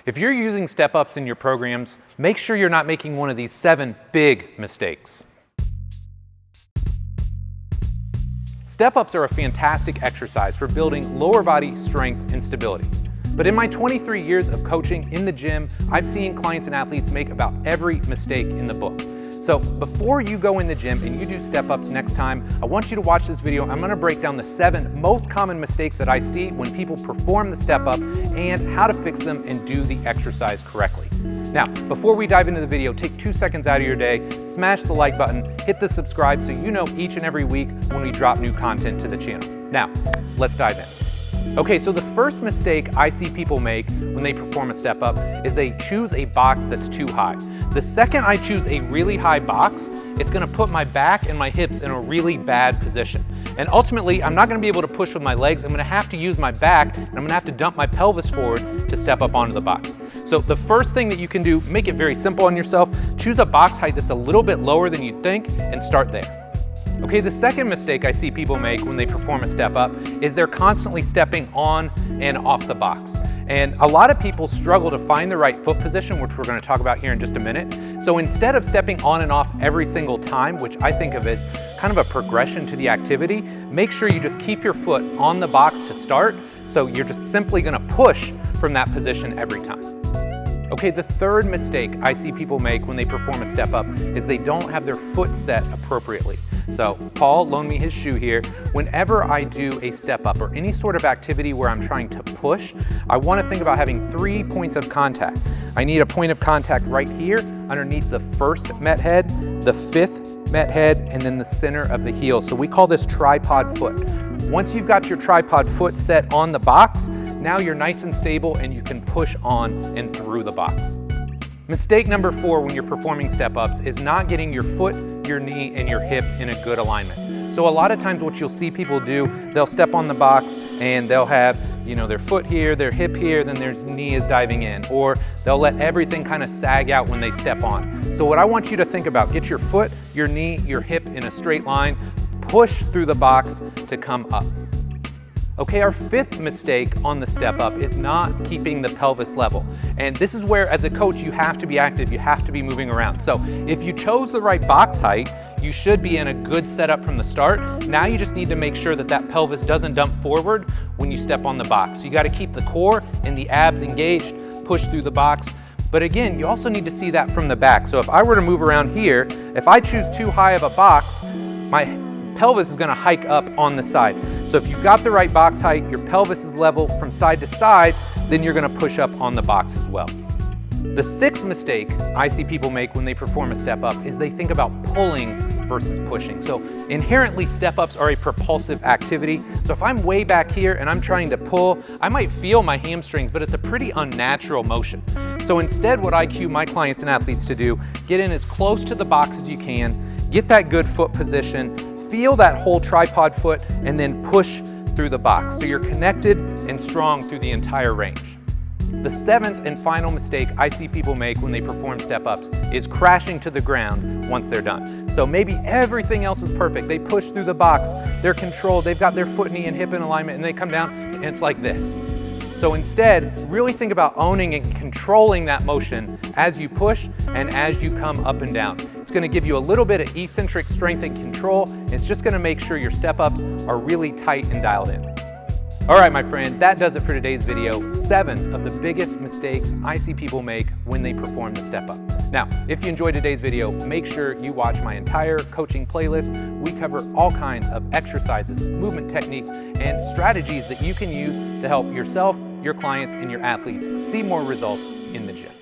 If you're using StepUps in your programs, make sure you're not making one of these 7 big mistakes. StepUps are a fantastic exercise for building lower body strength and stability. But in my 23 years of coaching in the gym, I've seen clients and athletes make about every mistake in the book. So before you go in the gym and you do StepUps next time, I want you to watch this video. I'm gonna break down the 7 most common mistakes that I see when people perform the StepUp and how to fix them and do the exercise correctly. Now, before we dive into the video, take 2 seconds out of your day, smash the like button, hit the subscribe so you know each and every week when we drop new content to the channel. Now, let's dive in. Okay, so the first mistake I see people make when they perform a StepUp is they choose a box that's too high. The second I choose a really high box, it's gonna put my back and my hips in a really bad position. And ultimately, I'm not gonna be able to push with my legs. I'm gonna have to use my back, and I'm gonna have to dump my pelvis forward to step up onto the box. So the first thing that you can do, make it very simple on yourself, choose a box height that's a little bit lower than you'd think, and start there. Okay, the second mistake I see people make when they perform a StepUp is they're constantly stepping on and off the box. And a lot of people struggle to find the right foot position, which we're going to talk about here in just a minute. So instead of stepping on and off every single time, which I think of as kind of a progression to the activity, make sure you just keep your foot on the box to start. So you're just simply going to push from that position every time. Okay, the third mistake I see people make when they perform a StepUp is they don't have their foot set appropriately. So Paul loaned me his shoe here. Whenever I do a StepUp or any sort of activity where I'm trying to push, I want to think about having 3 points of contact. I need a point of contact right here underneath the first met head, the 5th met head, and then the center of the heel. So we call this tripod foot. Once you've got your tripod foot set on the box, now you're nice and stable and you can push on and through the box. Mistake number 4 when you're performing StepUps is not getting your foot, your knee, and your hip in a good alignment. So a lot of times what you'll see people do, they'll step on the box and they'll have, their foot here, their hip here, then their knee is diving in, or they'll let everything kind of sag out when they step on. So what I want you to think about, get your foot, your knee, your hip in a straight line, push through the box to come up. Okay, our 5th mistake on the StepUp is not keeping the pelvis level. And this is where, as a coach, you have to be active, you have to be moving around. So if you chose the right box height, you should be in a good setup from the start. Now you just need to make sure that that pelvis doesn't dump forward when you step on the box. So you gotta keep the core and the abs engaged, push through the box. But again, you also need to see that from the back. So if I were to move around here, if I choose too high of a box, my pelvis is gonna hike up on the side. So if you've got the right box height, your pelvis is level from side to side, then you're gonna push up on the box as well. The 6th mistake I see people make when they perform a StepUp is they think about pulling versus pushing. So inherently, StepUps are a propulsive activity. So if I'm way back here and I'm trying to pull, I might feel my hamstrings, but it's a pretty unnatural motion. So instead, what I cue my clients and athletes to do, get in as close to the box as you can, get that good foot position, feel that whole tripod foot, and then push through the box. So you're connected and strong through the entire range. The 7th and final mistake I see people make when they perform StepUps is crashing to the ground once they're done. So maybe everything else is perfect. They push through the box, they're controlled, they've got their foot, knee, and hip in alignment, and they come down and it's like this. So instead, really think about owning and controlling that motion as you push and as you come up and down. It's gonna give you a little bit of eccentric strength and control. It's just gonna make sure your StepUps are really tight and dialed in. All right, my friend, that does it for today's video. 7 of the biggest mistakes I see people make when they perform the StepUp. Now, if you enjoyed today's video, make sure you watch my entire coaching playlist. We cover all kinds of exercises, movement techniques, and strategies that you can use to help yourself, your clients, and your athletes see more results in the gym.